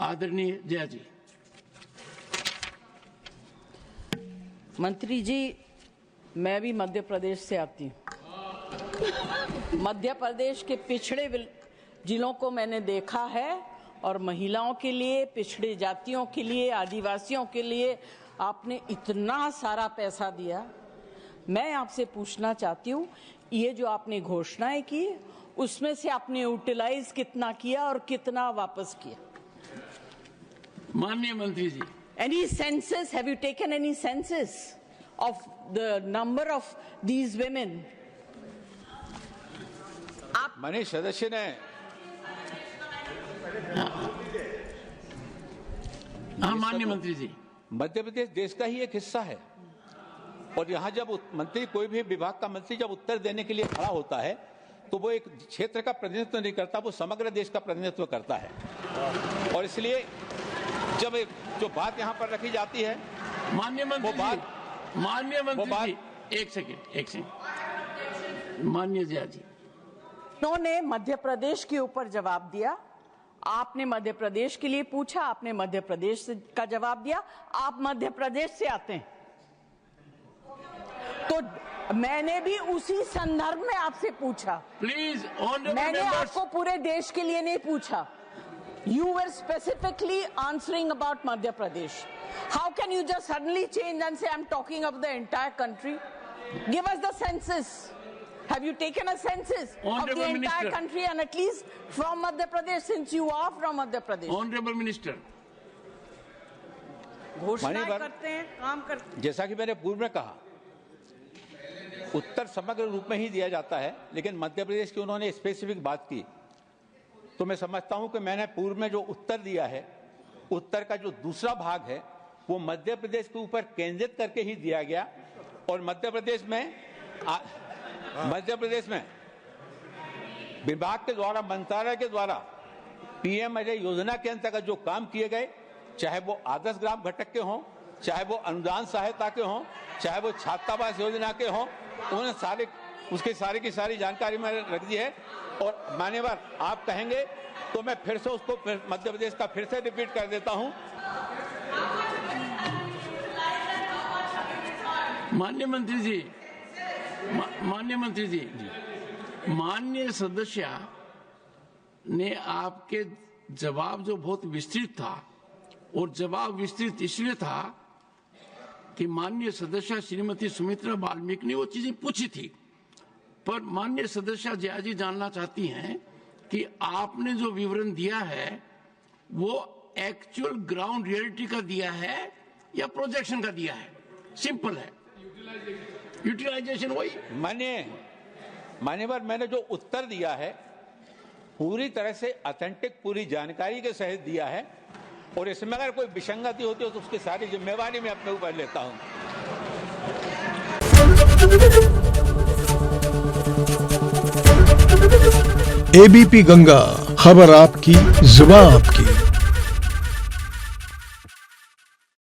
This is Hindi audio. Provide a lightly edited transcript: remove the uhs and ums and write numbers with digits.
आदरणीय जया जी। मंत्री जी, मैं भी मध्य प्रदेश से आती हूँ। मध्य प्रदेश के पिछड़े जिलों को मैंने देखा है और महिलाओं के लिए, पिछड़े जातियों के लिए, आदिवासियों के लिए आपने इतना सारा पैसा दिया। मैं आपसे पूछना चाहती हूँ, ये जो आपने घोषणाएं की उसमें से आपने यूटिलाइज कितना किया और कितना वापस किया? माननीय मंत्री जी, Any census? Have you taken any census of the number of these women? माननीय सदस्य ने हाँ माननीय मंत्री जी, मध्य प्रदेश देश का ही एक हिस्सा है और यहाँ जब मंत्री, कोई भी विभाग का मंत्री जब उत्तर देने के लिए खड़ा होता है तो वो एक क्षेत्र का प्रतिनिधित्व नहीं करता, वो समग्र देश का प्रतिनिधित्व करता है। और इसलिए जब जो बात यहाँ पर रखी जाती है, माननीय मंत्री जी, माननीय मंत्री जी, एक सेकंड, माननीय जया जी, उन्होंने मध्य प्रदेश के ऊपर जवाब दिया। आपने मध्य प्रदेश के लिए पूछा, आपने मध्य प्रदेश का जवाब दिया। आप मध्य प्रदेश से आते हैं, तो मैंने भी उसी संदर्भ में आपसे पूछा। प्लीज, मैंने आपको पूरे देश के लिए नहीं पूछा। You were specifically answering about Madhya Pradesh. How can you just suddenly change and say I'm talking of the entire country? Give us the census. Have you taken a census of the entire country and at least from Madhya Pradesh, since you are from Madhya Pradesh? Honorable Minister. घोषणाएं करते हैं, काम करते हैं। जैसा कि मैंने पूर्व में कहा, उत्तर समग्र रूप में ही दिया जाता है, लेकिन मध्य प्रदेश की उन्होंने स्पेसिफिक बात की, तो मैं समझता हूं कि मैंने पूर्व में जो उत्तर दिया है, उत्तर का जो दूसरा भाग है वो मध्य प्रदेश के ऊपर केंद्रित करके ही दिया गया। और मध्य प्रदेश में विभाग के द्वारा, मंत्रालय के द्वारा पीएम अजय योजना के अंतर्गत जो काम किए गए, चाहे वो आदर्श ग्राम घटक के हों, चाहे वो अनुदान सहायता के हों, चाहे वो छात्रावास योजना के हों, उन्होंने सारे उसकी सारी की सारी जानकारी मैंने रख दी है। और मान्यवर आप कहेंगे तो मैं फिर से उसको मध्य प्रदेश का फिर से रिपीट कर देता हूं। माननीय मंत्री जी, माननीय मंत्री जी, माननीय सदस्य ने आपके जवाब जो बहुत विस्तृत था, और जवाब विस्तृत इसलिए था कि माननीय सदस्य श्रीमती सुमित्रा वाल्मीकि ने वो चीजें पूछी थी, पर माननीय सदस्य जया जी जानना चाहती हैं कि आपने जो विवरण दिया है वो एक्चुअल ग्राउंड रियलिटी का दिया है या प्रोजेक्शन का दिया है? सिंपल है, यूटिलाइजेशन वही। मान्यवर मैंने जो उत्तर दिया है पूरी तरह से ऑथेंटिक, पूरी जानकारी के सहित दिया है, और इसमें अगर कोई विसंगति होती हो तो उसकी सारी जिम्मेवारी मैं अपने ऊपर लेता हूं। एबीपी गंगा, खबर आपकी, जुबान आपकी।